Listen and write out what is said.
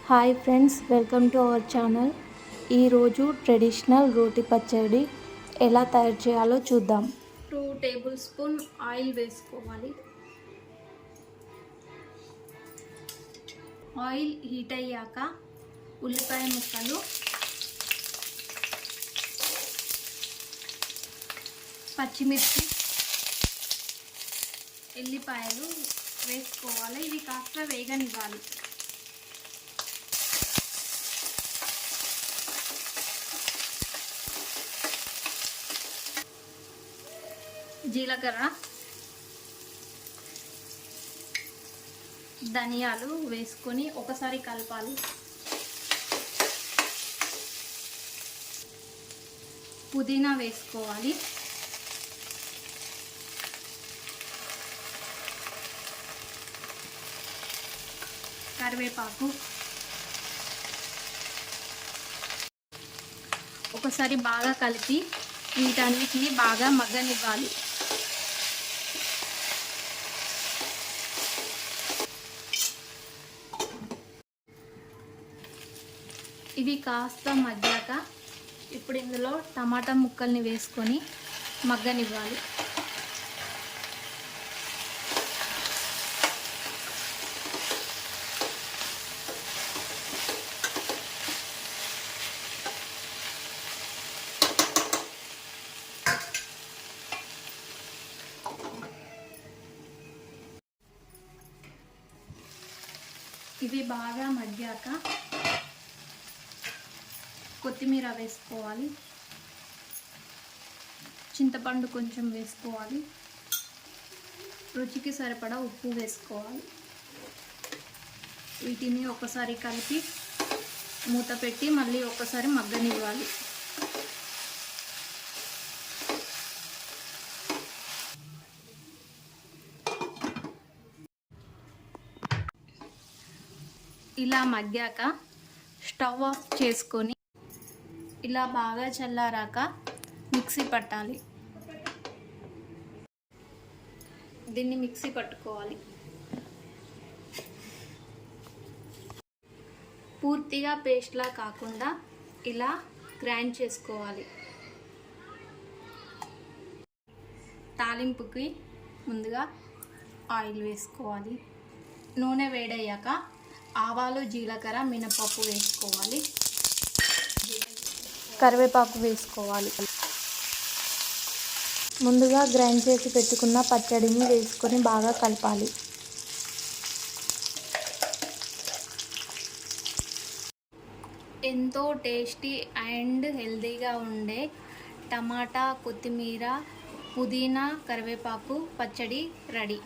Hi friends, welcome to our channel. ఈరోజు traditional రోటి పచ్చడి ఎలా తయారు చేయాలో చూద్దాం. 2 టేబుల్ స్పూన్ ఆయిల్ వేసుకోవాలి. ఆయిల్ హీట్ అయ్యాక ఉల్లిపాయ ముక్కలు, పచ్చిమిర్చి, ఎల్లిపాయలు వేసుకోవాలి. ఇవి కాస్త వేగనివ్వాలి. జీలకర్ర, ధనియాలు వేసుకొని ఒకసారి కలపాలి. పుదీనా వేసుకోవాలి. కరివేపాకు ఒకసారి బాగా కలిపి వీటన్నిటిని బాగా మగ్గనివ్వాలి. ఇవి కాస్త మగ్గాక ఇప్పుడు ఇందులో టమాటా ముక్కల్ని వేసుకొని మగ్గనివ్వాలి. ఇవి బాగా మగ్గాక కొత్తిమీర వేసుకోవాలి. చింతపండు కొంచెం వేసుకోవాలి. రుచికి సరిపడా ఉప్పు వేసుకోవాలి. వీటిని ఒకసారి కలిపి మూత పెట్టి మళ్ళీ ఒకసారి మగ్గనివ్వాలి. ఇలా మగ్గాక స్టవ్ ఆఫ్ చేసుకొని ఇలా బాగా చల్లారాక మిక్సీ పట్టాలి. దీన్ని మిక్సీ పట్టుకోవాలి. పూర్తిగా పేస్ట్లా కాకుండా ఇలా గ్రైండ్ చేసుకోవాలి. తాలింపుకి ముందుగా ఆయిల్ వేసుకోవాలి. నూనె వేడయ్యాక ఆవాలు, జీలకర్ర, మినపప్పు వేసుకోవాలి. కరివేపాకు వేసుకోవాలి. ముందుగా గ్రైండ్ చేసి పెట్టుకున్న పచ్చడిని వేసుకొని బాగా కలపాలి. ఎంతో టేస్టీ అండ్ హెల్తీగా ఉండే టమాటా, కొత్తిమీర, పుదీనా, కరివేపాకు పచ్చడి రెడీ.